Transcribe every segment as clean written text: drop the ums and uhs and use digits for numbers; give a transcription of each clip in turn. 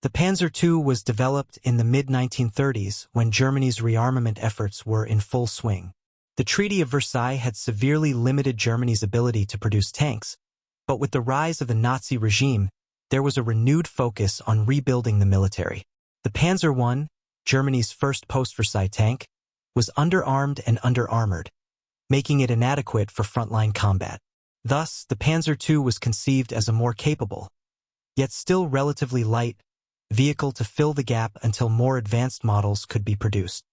The Panzer II was developed in the mid-1930s when Germany's rearmament efforts were in full swing. The Treaty of Versailles had severely limited Germany's ability to produce tanks, but with the rise of the Nazi regime, there was a renewed focus on rebuilding the military. The Panzer I, Germany's first post-Versailles tank, was underarmed and under-armored, making it inadequate for frontline combat. Thus, the Panzer II was conceived as a more capable, yet still relatively light, vehicle to fill the gap until more advanced models could be produced.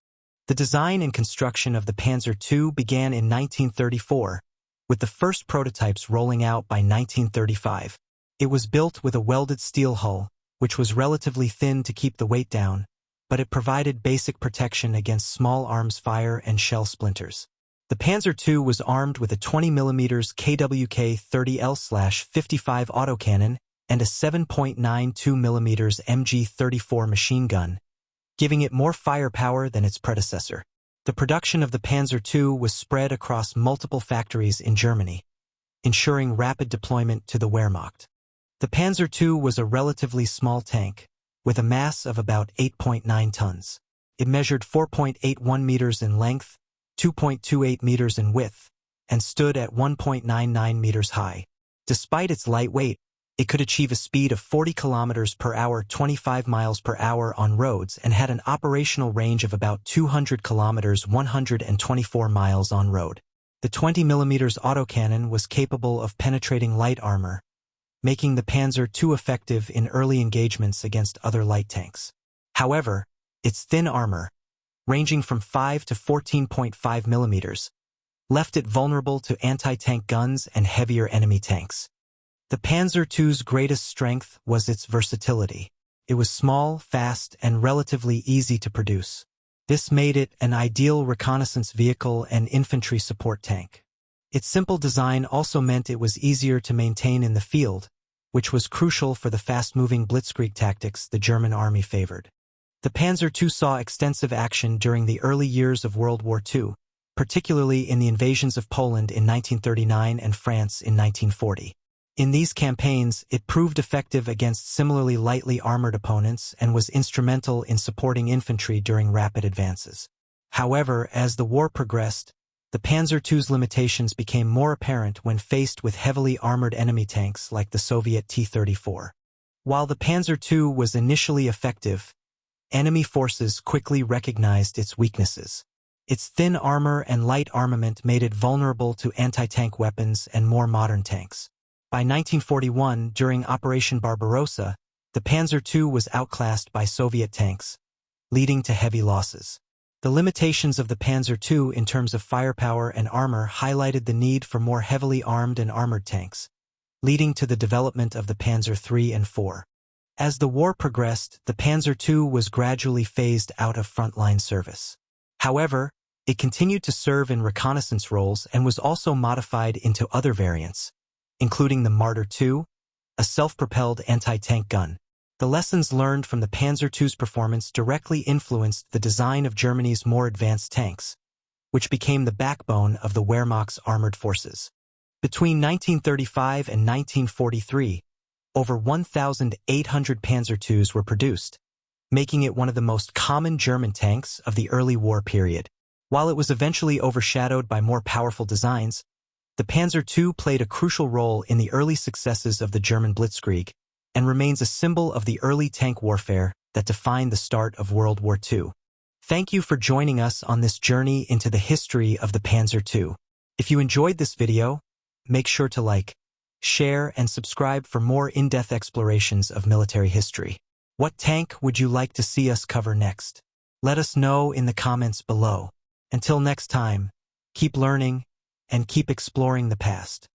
The design and construction of the Panzer II began in 1934, with the first prototypes rolling out by 1935. It was built with a welded steel hull, which was relatively thin to keep the weight down, but it provided basic protection against small arms fire and shell splinters. The Panzer II was armed with a 20mm KWK-30L/55 autocannon and a 7.92mm MG-34 machine gun, giving it more firepower than its predecessor. The production of the Panzer II was spread across multiple factories in Germany, ensuring rapid deployment to the Wehrmacht. The Panzer II was a relatively small tank, with a mass of about 8.9 tons. It measured 4.81 meters in length, 2.28 meters in width, and stood at 1.99 meters high. Despite its light weight, it could achieve a speed of 40 kilometers per hour, 25 miles per hour on roads, and had an operational range of about 200 kilometers, 124 miles on road. The 20mm autocannon was capable of penetrating light armor, making the Panzer II effective in early engagements against other light tanks. However, its thin armor, ranging from 5 to 14.5 millimeters, left it vulnerable to anti-tank guns and heavier enemy tanks. The Panzer II's greatest strength was its versatility. It was small, fast, and relatively easy to produce. This made it an ideal reconnaissance vehicle and infantry support tank. Its simple design also meant it was easier to maintain in the field, which was crucial for the fast-moving blitzkrieg tactics the German army favored. The Panzer II saw extensive action during the early years of World War II, particularly in the invasions of Poland in 1939 and France in 1940. In these campaigns, it proved effective against similarly lightly armored opponents and was instrumental in supporting infantry during rapid advances. However, as the war progressed, the Panzer II's limitations became more apparent when faced with heavily armored enemy tanks like the Soviet T-34. While the Panzer II was initially effective, enemy forces quickly recognized its weaknesses. Its thin armor and light armament made it vulnerable to anti-tank weapons and more modern tanks. By 1941, during Operation Barbarossa, the Panzer II was outclassed by Soviet tanks, leading to heavy losses. The limitations of the Panzer II in terms of firepower and armor highlighted the need for more heavily armed and armored tanks, leading to the development of the Panzer III and IV. As the war progressed, the Panzer II was gradually phased out of frontline service. However, it continued to serve in reconnaissance roles and was also modified into other variants, including the Marder II, a self-propelled anti-tank gun. The lessons learned from the Panzer II's performance directly influenced the design of Germany's more advanced tanks, which became the backbone of the Wehrmacht's armored forces. Between 1935 and 1943, over 1,800 Panzer IIs were produced, making it one of the most common German tanks of the early war period. While it was eventually overshadowed by more powerful designs, the Panzer II played a crucial role in the early successes of the German blitzkrieg and remains a symbol of the early tank warfare that defined the start of World War II. Thank you for joining us on this journey into the history of the Panzer II. If you enjoyed this video, make sure to like, share, and subscribe for more in-depth explorations of military history. What tank would you like to see us cover next? Let us know in the comments below. Until next time, keep learning and keep exploring the past.